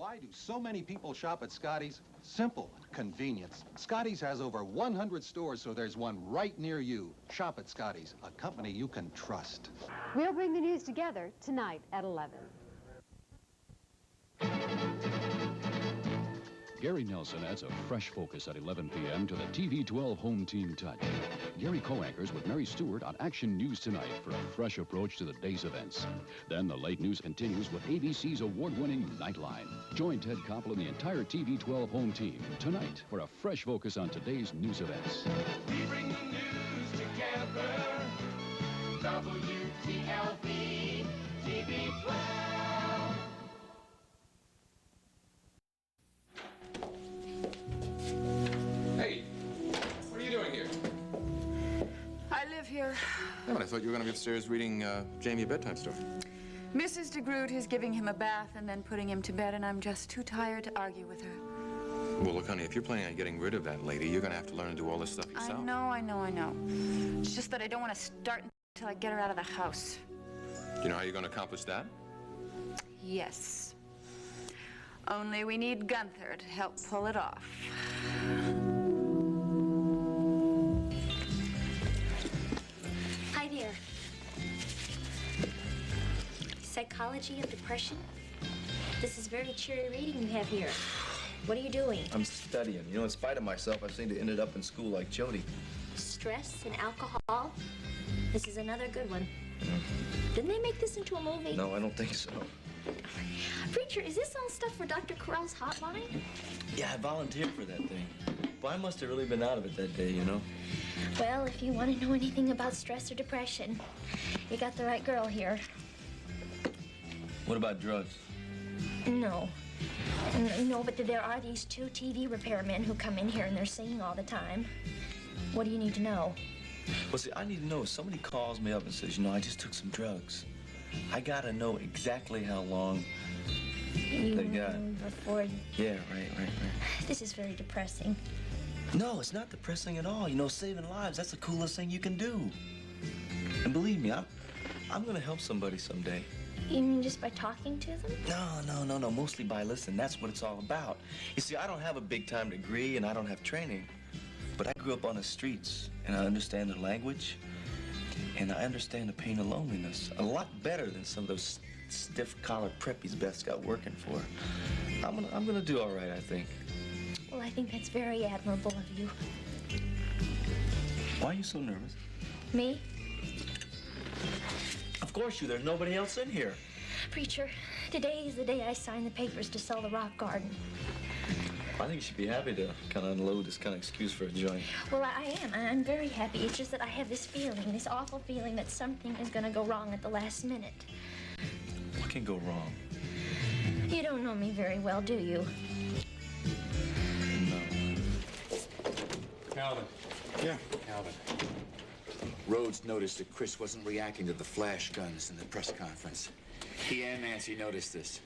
Why do so many people shop at Scotty's? Simple. Convenience. Scotty's has over 100 stores, so there's one right near you. Shop at Scotty's, a company you can trust. We'll bring the news together tonight at 11. Gary Nelson adds a fresh focus at 11 p.m. to the TV12 Home Team Touch. Gary co-anchors with Mary Stewart on Action News Tonight for a fresh approach to the day's events. Then the late news continues with ABC's award-winning Nightline. Join Ted Koppel and the entire TV12 Home Team tonight for a fresh focus on today's news events. We bring the news together. WTLV TV12. Hey, what are you doing here? I live here. Yeah, but I thought you were going to be upstairs reading Jamie a bedtime story. Mrs. DeGroot is giving him a bath and then putting him to bed, and I'm just too tired to argue with her. Well, look, honey, if you're planning on getting rid of that lady, you're going to have to learn to do all this stuff yourself. I know. It's just that I don't want to start until I get her out of the house. Do you know how you're going to accomplish that? Yes. Only we need Gunther to help pull it off. Hi there. Psychology of depression? This is very cheery reading you have here. What are you doing? I'm studying. You know, in spite of myself, I seem to ended up in school like Jody. Stress and alcohol? This is another good one. Didn't they make this into a movie? No, I don't think so. Preacher, is this all stuff for Dr. Corral's hotline? Yeah, I volunteered for that thing. But I must have really been out of it that day, you know? Well, if you want to know anything about stress or depression, you got the right girl here. What about drugs? No. No, but there are these two TV repairmen who come in here and they're singing all the time. What do you need to know? Well, see, I need to know if somebody calls me up and says, you know, I just took some drugs. I gotta know exactly how long they got. Before... Yeah, right. This is very depressing. No, it's not depressing at all. You know, saving lives, that's the coolest thing you can do. And believe me, I'm gonna help somebody someday. You mean just by talking to them? No. Mostly by listening. That's what it's all about. You see, I don't have a big-time degree and I don't have training. But I grew up on the streets and I understand the language and I understand the pain of loneliness a lot better than some of those stiff-collar preppies Beth's got working for. I'm gonna do all right, I think. Well, I think that's very admirable of you. Why are you so nervous? Me? Of course there's nobody else in here. Preacher, today is the day I signed the papers to sell the rock garden. I think you should be happy to kind of unload this kind of excuse for a joint. Well, I am. I'm very happy. It's just that I have this feeling, this awful feeling that something is going to go wrong at the last minute. What can go wrong? You don't know me very well, do you? No. Calvin. Yeah? Calvin. Rhodes noticed that Chris wasn't reacting to the flash guns in the press conference. He and Nancy noticed this.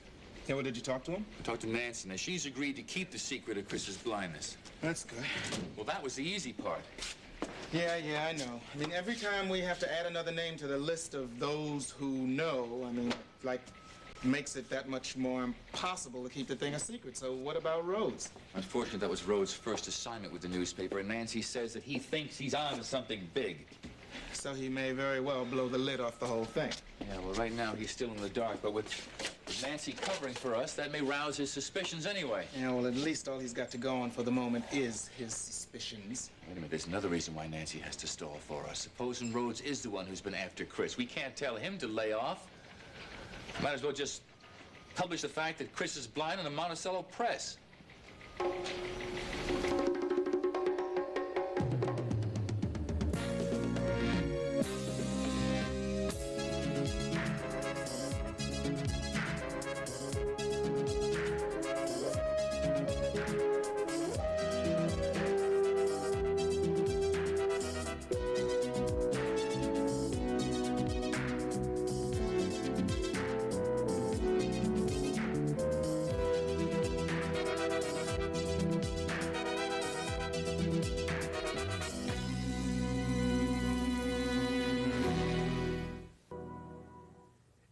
Yeah, well, did you talk to him? I talked to Nancy, and she's agreed to keep the secret of Chris's blindness. That's good. Well, that was the easy part. Yeah, I know. I mean, every time we have to add another name to the list of those who know, I mean, like, makes it that much more impossible to keep the thing a secret. So what about Rhodes? Unfortunately, that was Rhodes' first assignment with the newspaper, and Nancy says that he thinks he's on to something big. So he may very well blow the lid off the whole thing. Yeah, well, right now he's still in the dark, but with Nancy covering for us, that may rouse his suspicions anyway. Yeah, well, at least all he's got to go on for the moment is his suspicions. Wait a minute, there's another reason why Nancy has to stall for us. Supposing Rhodes is the one who's been after Chris. We can't tell him to lay off. Might as well just publish the fact that Chris is blind in the Monticello Press.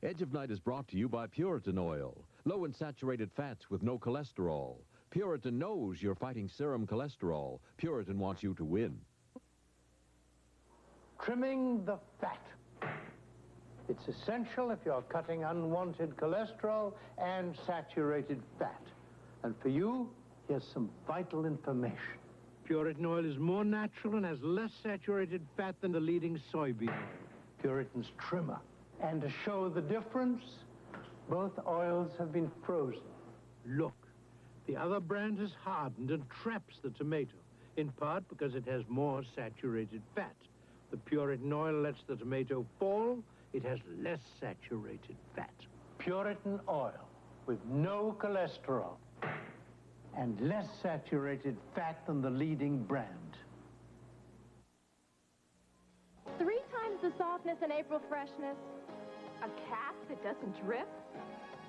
Edge of Night is brought to you by Puritan Oil. Low in saturated fats with no cholesterol. Puritan knows you're fighting serum cholesterol. Puritan wants you to win. Trimming the fat. It's essential if you're cutting unwanted cholesterol and saturated fat. And for you, here's some vital information. Puritan oil is more natural and has less saturated fat than the leading soybean oil, Puritan's trimmer. And to show the difference, both oils have been frozen. Look, the other brand has hardened and traps the tomato, in part because it has more saturated fat. The Puritan oil lets the tomato fall. It has less saturated fat. Puritan oil with no cholesterol and less saturated fat than the leading brand. 3 times the softness and April freshness. A cap that doesn't drip?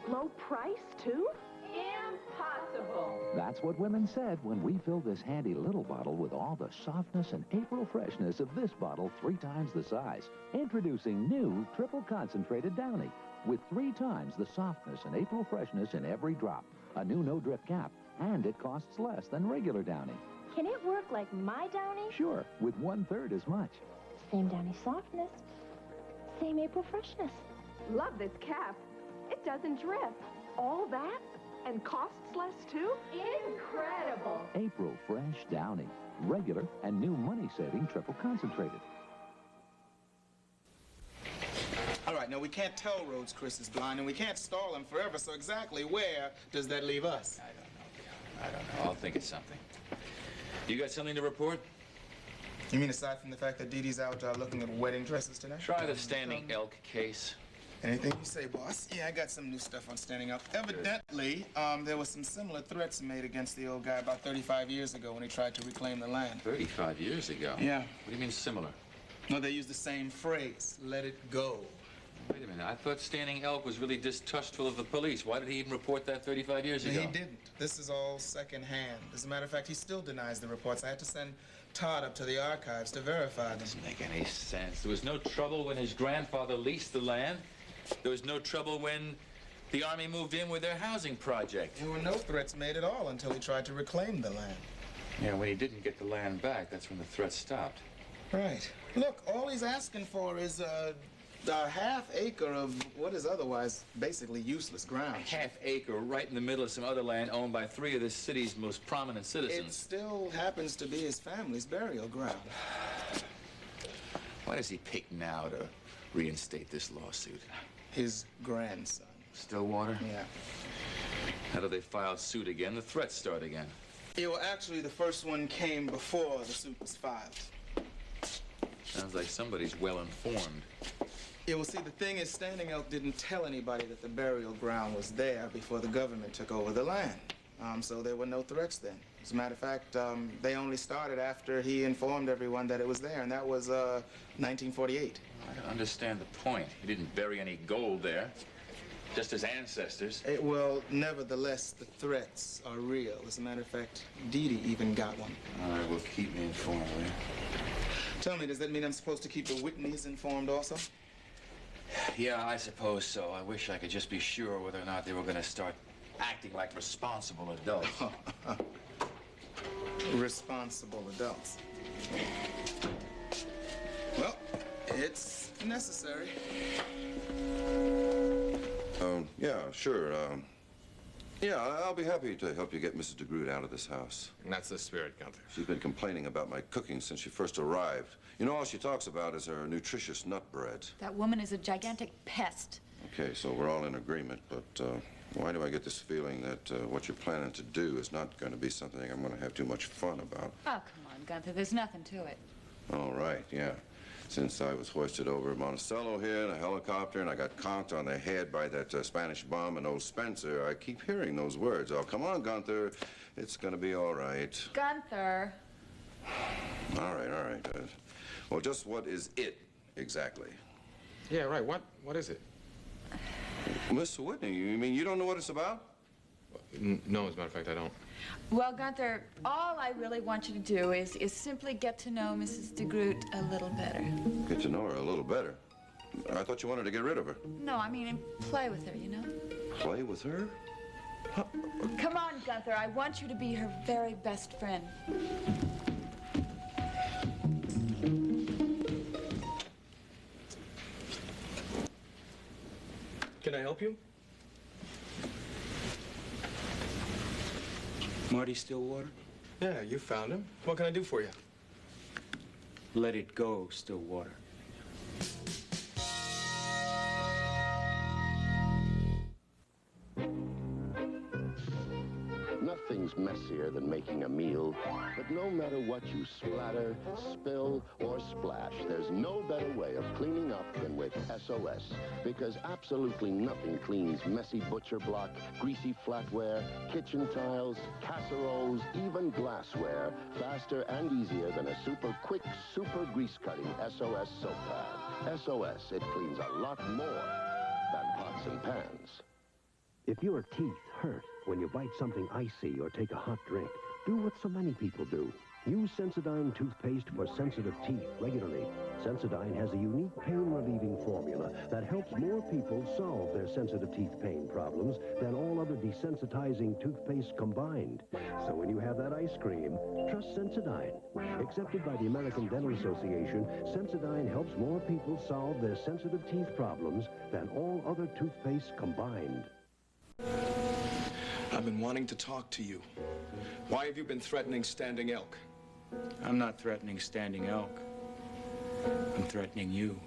Low price, too? Impossible. That's what women said when we filled this handy little bottle with all the softness and April freshness of this bottle 3 times the size. Introducing new triple concentrated Downy with 3 times the softness and April freshness in every drop. A new no-drip cap, and it costs less than regular Downy. Can it work like my Downy? Sure, with 1/3 as much. Same Downy softness, same April freshness. Love this cap. It doesn't drip. All that? And costs less, too? Incredible. April Fresh Downy. Regular and new money-saving triple concentrated. All right, now we can't tell Rhodes Chris is blind, and we can't stall him forever, so exactly where does that leave us? I don't know. I'll think of something. You got something to report? You mean aside from the fact that Dee Dee's out looking at wedding dresses tonight? Try the standing elk case. Anything you say, boss. Yeah, I got some new stuff on standing up. Evidently, there were some similar threats made against the old guy about 35 years ago when he tried to reclaim the land. 35 years ago? Yeah. What do you mean similar? No, they used the same phrase, let it go. Wait a minute. I thought Standing Elk was really distrustful of the police. Why did he even report that 35 years ago? He didn't. This is all secondhand. As a matter of fact, he still denies the reports. I had to send Todd up to the archives to verify them. Doesn't make any sense. There was no trouble when his grandfather leased the land. There was no trouble when the Army moved in with their housing project. There were no threats made at all until he tried to reclaim the land. Yeah, when he didn't get the land back, that's when the threats stopped. Right. Look, all he's asking for is a half acre of what is otherwise basically useless ground. A half acre right in the middle of some other land owned by 3 of this city's most prominent citizens. It still happens to be his family's burial ground. Why does he pick now to reinstate this lawsuit? His grandson. Stillwater? Yeah. How do they file suit again? The threats start again. Yeah, well, actually, the first one came before the suit was filed. Sounds like somebody's well informed. Yeah, well, see, the thing is, Standing Elk didn't tell anybody that the burial ground was there before the government took over the land. So there were no threats then. As a matter of fact, they only started after he informed everyone that it was there, and that was 1948. I don't understand the point. He didn't bury any gold there. Just his ancestors. Well, nevertheless, the threats are real. As a matter of fact, Dee Dee even got one. All right, well, keep me informed, will you? Tell me, does that mean I'm supposed to keep the Whitneys informed also? Yeah, I suppose so. I wish I could just be sure whether or not they were going to start acting like responsible adults. Responsible adults. Well, it's necessary. Yeah, sure. Yeah, I'll be happy to help you get Mrs. DeGroot out of this house. And that's the spirit, Gunther. She's been complaining about my cooking since she first arrived. You know, all she talks about is her nutritious nut bread. That woman is a gigantic pest. Okay, so we're all in agreement, but why do I get this feeling that what you're planning to do is not going to be something I'm going to have too much fun about? Oh, come on, Gunther. There's nothing to it. All right, yeah. Since I was hoisted over Monticello here in a helicopter and I got conked on the head by that Spanish bomb and old Spencer, I keep hearing those words. Oh, come on, Gunther. It's going to be all right. Gunther. All right. Well, just what is it exactly? Yeah, right. What is it? Mr. Whitney, you mean you don't know what it's about? No, as a matter of fact, I don't. Well, Gunther, all I really want you to do is simply get to know Mrs. DeGroot a little better. Get to know her a little better? I thought you wanted to get rid of her. No, I mean, play with her, you know? Play with her? Gunther, I want you to be her very best friend. Can I help you? Marty Stillwater? Yeah, you found him. What can I do for you? Let it go, Stillwater. Nothing's messier than making a meal, but no matter what you splatter, spill, or splash, there's no better way of cleaning up than with SOS, because absolutely nothing cleans messy butcher block, greasy flatware, kitchen tiles, casseroles, even glassware faster and easier than a super quick, super grease-cutting SOS soap pad. SOS, it cleans a lot more than pots and pans. If your teeth hurt when you bite something icy or take a hot drink, do what so many people do. Use Sensodyne toothpaste for sensitive teeth regularly. Sensodyne has a unique pain-relieving formula that helps more people solve their sensitive teeth pain problems than all other desensitizing toothpaste combined. So when you have that ice cream, trust Sensodyne. Accepted by the American Dental Association, Sensodyne helps more people solve their sensitive teeth problems than all other toothpaste combined. I've been wanting to talk to you. Why have you been threatening Standing Elk? I'm not threatening Standing Elk. I'm threatening you.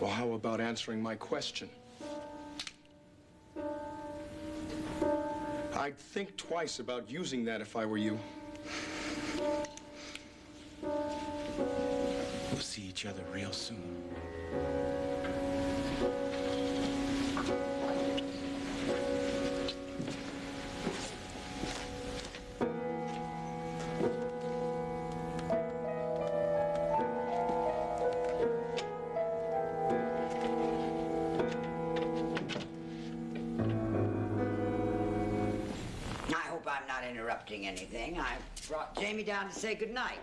Well, how about answering my question? I'd think twice about using that if I were you. We'll see each other real soon. Interrupting anything. I brought Jamie down to say goodnight.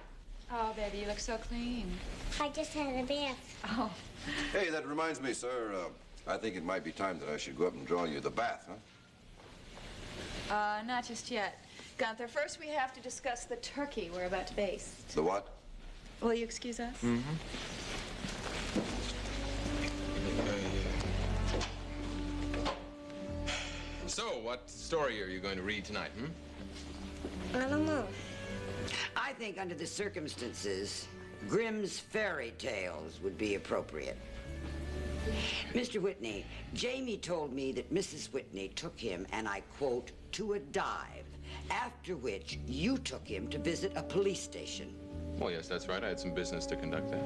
Oh, baby, you look so clean. I just had a bath. Oh. Hey, that reminds me, sir. I think it might be time that I should go up and draw you the bath, huh? Not just yet. Gunther, first we have to discuss the turkey we're about to baste. The what? Will you excuse us? Mm-hmm. So, what story are you going to read tonight, I don't know. I think under the circumstances, Grimm's fairy tales would be appropriate. Mr. Whitney, Jamie told me that Mrs. Whitney took him, and I quote, to a dive, after which you took him to visit a police station. Well, yes, that's right. I had some business to conduct there.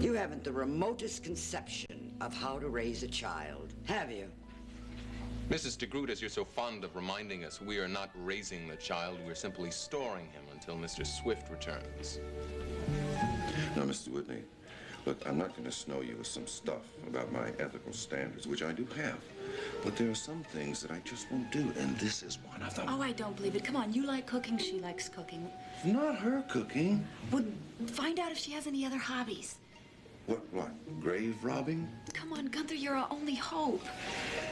You haven't the remotest conception of how to raise a child, have you? Mrs. DeGroot, as you're so fond of reminding us, we are not raising the child. We're simply storing him until Mr. Swift returns. Now, Mr. Whitney, look, I'm not going to snow you with some stuff about my ethical standards, which I do have. But there are some things that I just won't do, and this is one of them. Oh, I don't believe it. Come on, you like cooking, she likes cooking. Not her cooking. Well, find out if she has any other hobbies. What, grave robbing? Come on, Gunther, you're our only hope.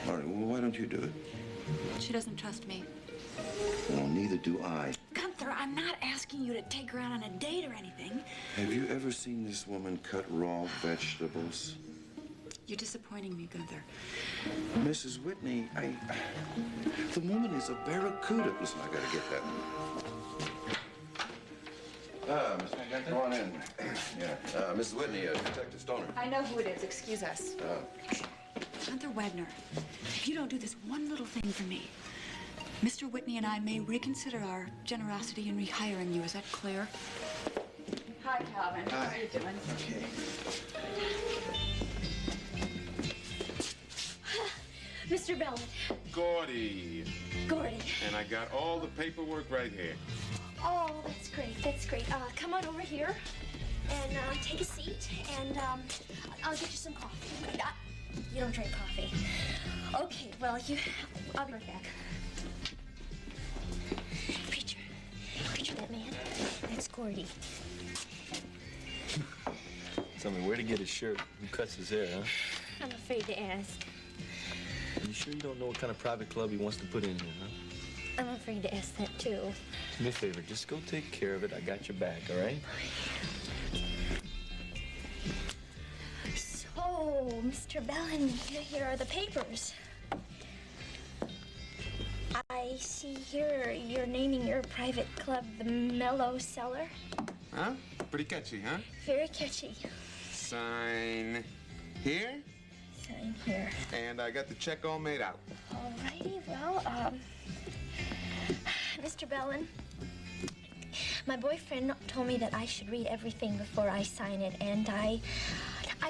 All right, well, why don't you do it? She doesn't trust me. Well, neither do I. Gunther, I'm not asking you to take her out on a date or anything. Have you ever seen this woman cut raw vegetables? You're disappointing me, Gunther. Mrs. Whitney, the woman is a barracuda. Listen, I gotta get that. Miss Whitney, go on in. Yeah, Mrs. Whitney, Detective Stoner. I know who it is. Excuse us. Gunther Wagner, if you don't do this one little thing for me, Mr. Whitney and I may reconsider our generosity in rehiring you. Is that clear? Hi, Calvin. Hi. How are you doing? Okay. Mr. Belmont. Gordy. Gordy. And I got all the paperwork right here. Oh, that's great. That's great. Come on over here and take a seat, and I'll get you some coffee. You don't drink coffee. Okay, well, I'll be right back. Preacher, that man, that's Gordy. Tell me where to get his shirt. Who cuts his hair, huh? I'm afraid to ask. You sure you don't know what kind of private club he wants to put in here, huh? I'm afraid to ask that, too. Do me a favor, just go take care of it. I got your back, all right? So, Mr. Bellin, here are the papers. I see here you're naming your private club the Mellow Cellar. Huh? Pretty catchy, huh? Very catchy. Sign here. Sign here. And I got the check all made out. Alrighty, well, Mr. Bellin, my boyfriend told me that I should read everything before I sign it, and I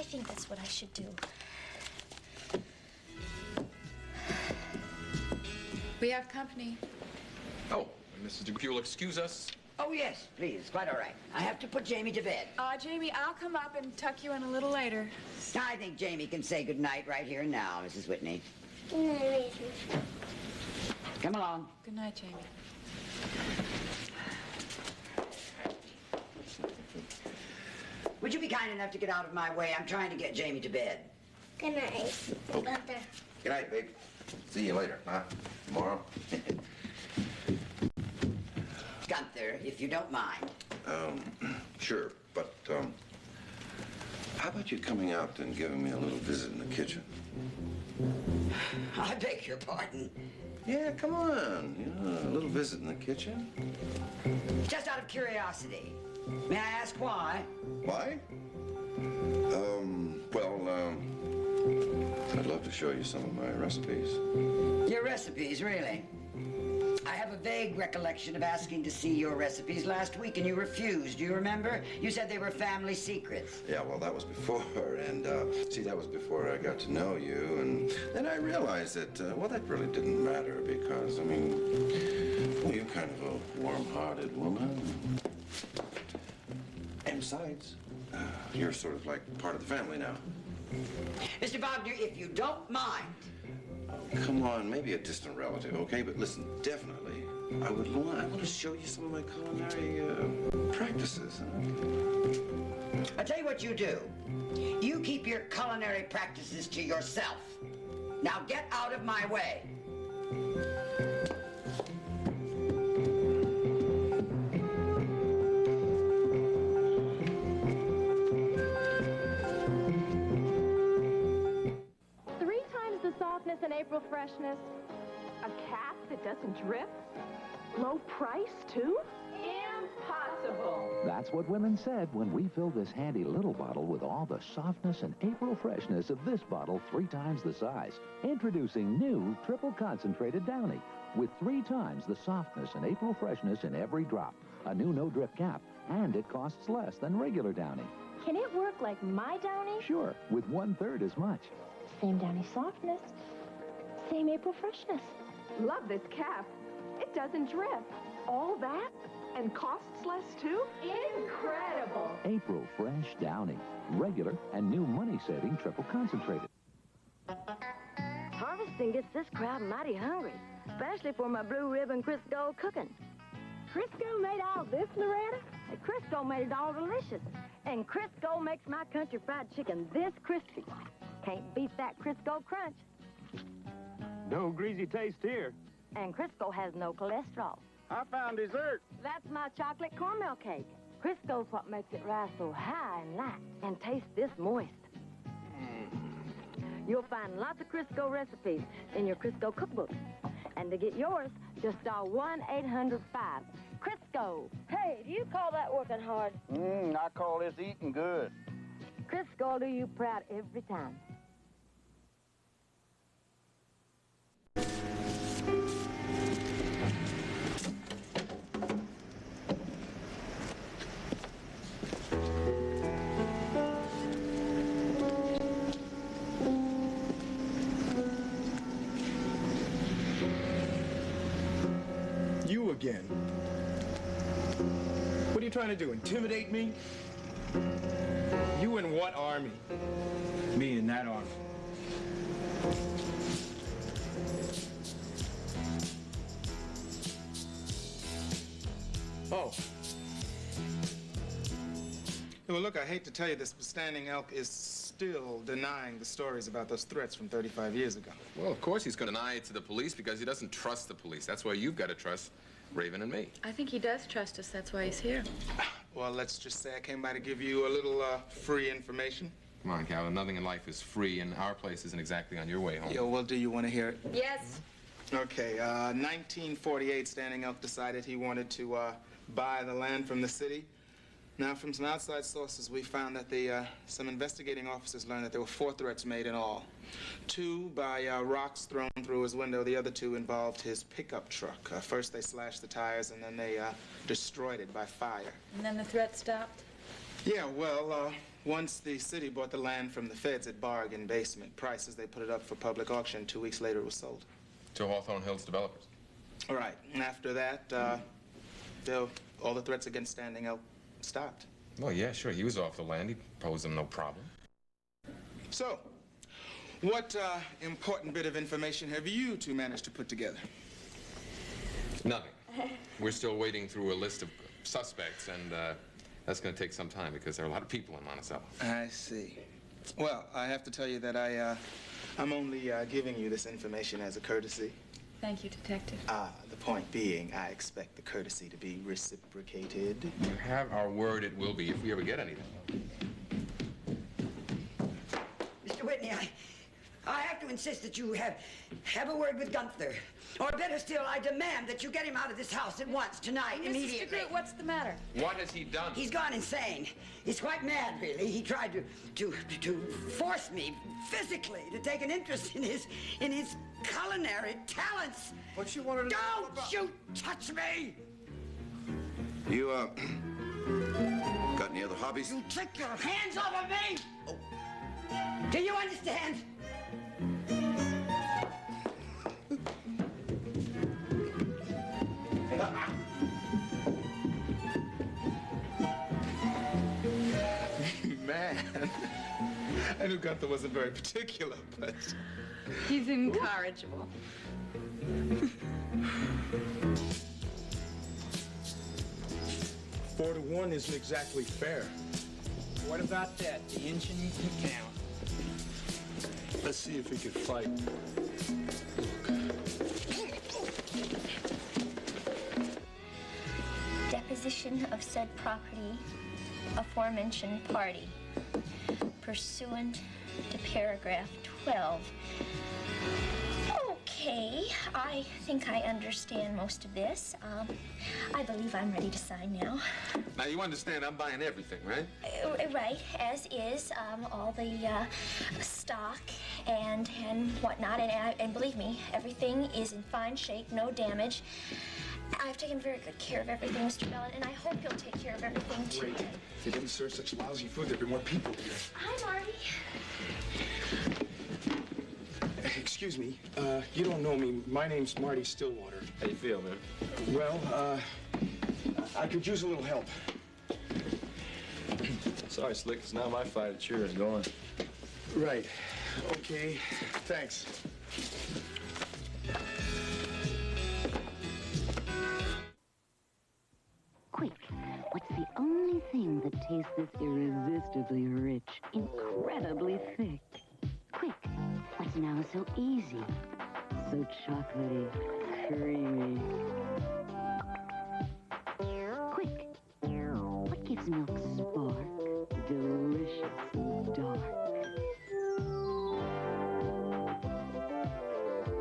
think that's what I should do. We have company. Oh, Mrs. DeGroote, you'll excuse us? Oh, yes, please. Quite all right. I have to put Jamie to bed. Jamie, I'll come up and tuck you in a little later. I think Jamie can say goodnight right here and now, Mrs. Whitney. Come along. Good night, Jamie. Would you be kind enough to get out of my way? I'm trying to get Jamie to bed. Good night, Gunther. Good night, babe. See you later, huh? Tomorrow? Gunther, if you don't mind. Sure, but, how about you coming out and giving me a little visit in the kitchen? I beg your pardon. Yeah, come on. You know, a little visit in the kitchen. Just out of curiosity. May I ask why? Why? I'd love to show you some of my recipes. Your recipes, really? I have a vague recollection of asking to see your recipes last week, and you refused. Do you remember? You said they were family secrets. Yeah, well, that was before, and, see, that was before I got to know you, and then I realized that, well, that really didn't matter because, I mean, well, you're kind of a warm-hearted woman. And besides, you're sort of like part of the family now. Mr. Wagner, if you don't mind. Come on, maybe a distant relative, okay? But listen, definitely, I want to show you some of my culinary practices. Huh? I'll tell you what you do. You keep your culinary practices to yourself. Now get out of my way. And April freshness, a cap that doesn't drip, low price too? Impossible. That's what women said when we filled this handy little bottle with all the softness and April freshness of this bottle 3 times the size. Introducing new triple concentrated Downy with 3 times the softness and April freshness in every drop. A new no drip cap, and it costs less than regular Downy. Can it work like my Downy? Sure, with 1/3 as much. Same Downy softness. Same April freshness. Love this cap. It doesn't drip. All that? And costs less, too? Incredible. April Fresh Downy. Regular and new money-saving triple concentrated. Harvesting gets this crowd mighty hungry, especially for my blue ribbon Crisco cooking. Crisco made all this, Loretta? And Crisco made it all delicious. And Crisco makes my country fried chicken this crispy. Can't beat that Crisco crunch. No greasy taste here. And Crisco has no cholesterol. I found dessert. That's my chocolate caramel cake. Crisco's what makes it rise so high and light and taste this moist. You'll find lots of Crisco recipes in your Crisco cookbook. And to get yours, just dial 1-800-5. Crisco. Hey, do you call that working hard? I call this eating good. Crisco will do you proud every time. You again. What are you trying to do, intimidate me? You in what army? Me in that army. Oh. Well, look, I hate to tell you this, but standing elk is still denying the stories about those threats from 35 years ago. Well, of course he's going to deny it to the police because he doesn't trust the police. That's why you've got to trust Raven and me. I think he does trust us. That's why he's here. Well, let's just say I came by to give you a little free information. Come on, Calvin. Nothing in life is free, and our place isn't exactly on your way home. Yeah, well, do you want to hear it? Yes. Okay, 1948, Standing Elk decided he wanted to buy the land from the city. Now, from some outside sources, we found that some investigating officers learned that there were 4 threats made in all. 2 by rocks thrown through his window. The other 2 involved his pickup truck. First, they slashed the tires, and then they destroyed it by fire. And then the threat stopped? Yeah, well, once the city bought the land from the feds at bargain basement prices, they put it up for public auction. 2 weeks later, it was sold. To Hawthorne Hills developers. All right, and after that, all the threats against Standing Elk stopped. Well, yeah, sure. He was off the land. He posed them no problem. So, what important bit of information have you two managed to put together? Nothing. We're still wading through a list of suspects, and that's going to take some time because there are a lot of people in Monticello. I see. Well, I have to tell you that I'm only giving you this information as a courtesy. Thank you, Detective. The point being, I expect the courtesy to be reciprocated. You have our word it will be if we ever get anything. Mr. Whitney, I have to insist that you have a word with Gunther. Or better still, I demand that you get him out of this house at once, tonight, immediately. Mrs. DeGroot, what's the matter? What has he done? He's gone insane. He's quite mad, really. He tried to force me physically to take an interest in his culinary talents. What you wanted to know about? Don't you touch me! You, got any other hobbies? You take your hands off of me! Oh. Do you understand? Man, I knew Gunther wasn't very particular, but... He's incorrigible. 4 to 1 isn't exactly fair. What about that? The engine can count. Let's see if he can fight. Deposition of said property, aforementioned party, pursuant to paragraph 12. Okay, I think I understand most of this. I believe I'm ready to sign now. Now, you understand I'm buying everything, right? Right, as is all the stock and whatnot. And believe me, everything is in fine shape, no damage. I've taken very good care of everything, Mr. Bellin, and I hope you'll take care of everything, too. Great. If they didn't serve such lousy food, there'd be more people here. Hi, Marty. Excuse me, you don't know me. My name's Marty Stillwater. How you feel, man? Well, I could use a little help. Sorry, Slick. It's not my fight. It's yours. Go on. Right. Okay. Thanks. Quick, what's the only thing that tastes this irresistibly rich, incredibly thick? Quick, what's now so easy, so chocolatey, creamy? Quick, what gives milk spark, delicious, dark?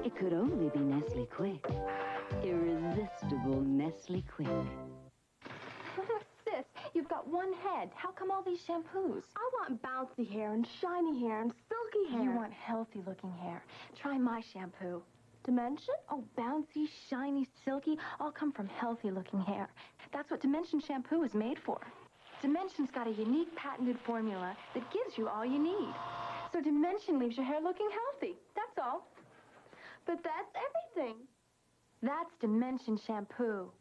It could only be Nestle Quick. Irresistible Nestle Quick. Sis, you've got one head. How come all these shampoos? I want bouncy hair and shiny hair and silky hair. You want healthy-looking hair. Try my shampoo. Dimension? Oh, bouncy, shiny, silky, all come from healthy-looking hair. That's what Dimension shampoo is made for. Dimension's got a unique patented formula that gives you all you need. So Dimension leaves your hair looking healthy. That's all. But that's everything. That's Dimension shampoo.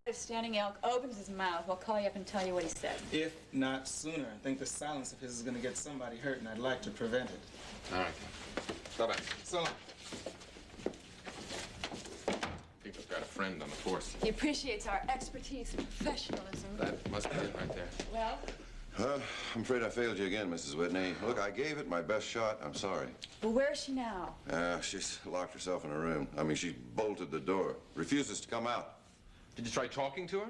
If Standing Elk opens his mouth, I'll call you up and tell you what he said. If not sooner, I think the silence of his is going to get somebody hurt, and I'd like to prevent it. All right. Bye-bye. So long. People's got a friend on the force. He appreciates our expertise and professionalism. That must be it right there. Well, I'm afraid I failed you again, Mrs. Whitney. Look, I gave it my best shot. I'm sorry. Well, where is she now? She's locked herself in her room. I mean, she bolted the door. Refuses to come out. Did you try talking to her?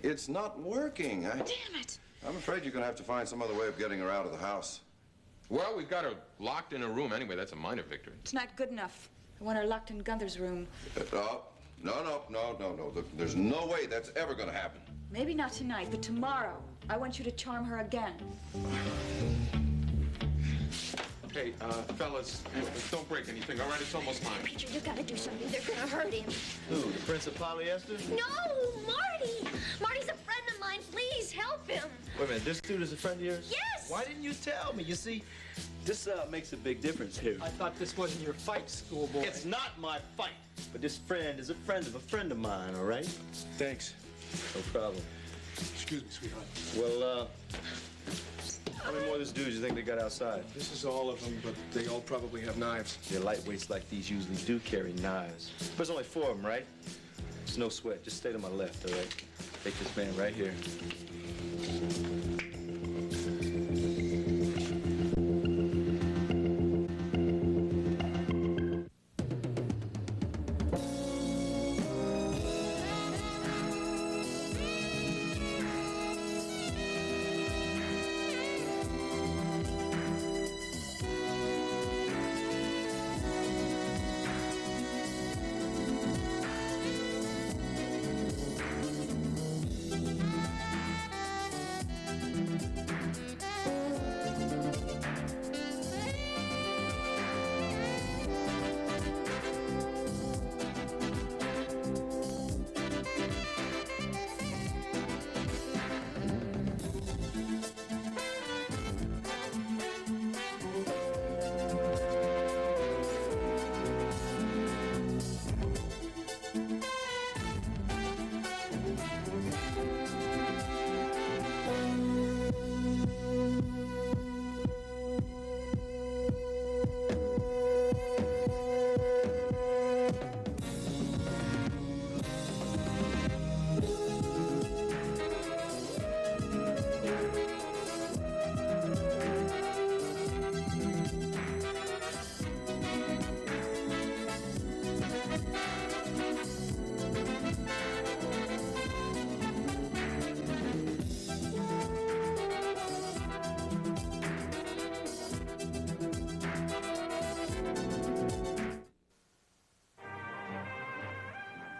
It's not working. Damn it! I'm afraid you're going to have to find some other way of getting her out of the house. Well, we've got her locked in her room anyway. That's a minor victory. It's not good enough. I want her locked in Gunther's room. No. There's no way that's ever going to happen. Maybe not tonight, but tomorrow. I want you to charm her again. Hey, fellas, don't break anything, all right? It's almost time. Peter, you gotta do something. They're gonna hurt him. Who, the Prince of Polyester? No, Marty! Marty's a friend of mine. Please help him. Wait a minute, this dude is a friend of yours? Yes! Why didn't you tell me? You see, this makes a big difference here. I thought this wasn't your fight, schoolboy. It's not my fight. But this friend is a friend of a friend of mine, all right? Thanks. No problem. Excuse me, sweetheart. Well, how many more of these dudes you think they got outside? This is all of them, but they all probably have knives. Yeah, lightweights like these usually do carry knives. There's only 4 of them, right? It's no sweat. Just stay to my left, all right? Take this man right here.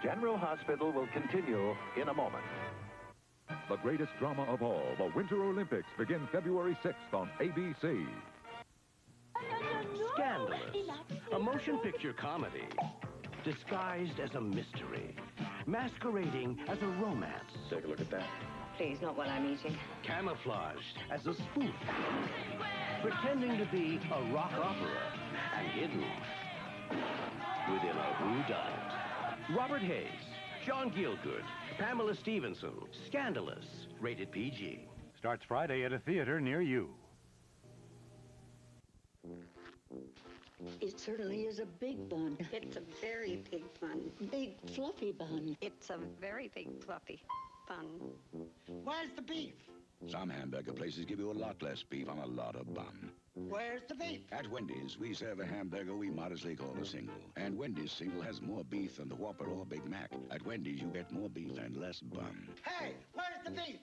General Hospital will continue in a moment. The greatest drama of all, the Winter Olympics, begin February 6th on ABC. Scandalous, a motion picture comedy, disguised as a mystery, masquerading as a romance. Take a look at that. Please, not while I'm eating. Camouflaged as a spoof, pretending to be a rock opera, and hidden within a whodunit. Robert Hayes, John Gielgud, Pamela Stevenson, Scandalous, rated PG. Starts Friday at a theater near you. It certainly is a big bun. It's a very big bun. Big, fluffy bun. It's a very big, fluffy bun. Where's the beef? Some hamburger places give you a lot less beef on a lot of bun. Where's the beef? At Wendy's, we serve a hamburger we modestly call a single. And Wendy's single has more beef than the Whopper or Big Mac. At Wendy's, you get more beef and less bun. Hey, where's the beef?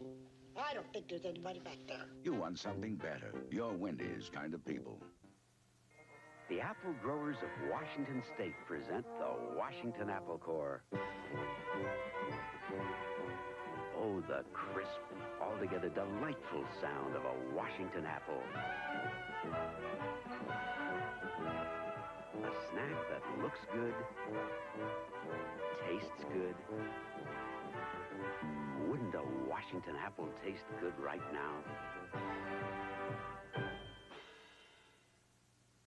I don't think there's anybody back there. You want something better. You're Wendy's kind of people. The apple growers of Washington State present the Washington Apple Core. Oh, the crisp, altogether delightful sound of a Washington apple. A snack that looks good, tastes good. Wouldn't a Washington apple taste good right now?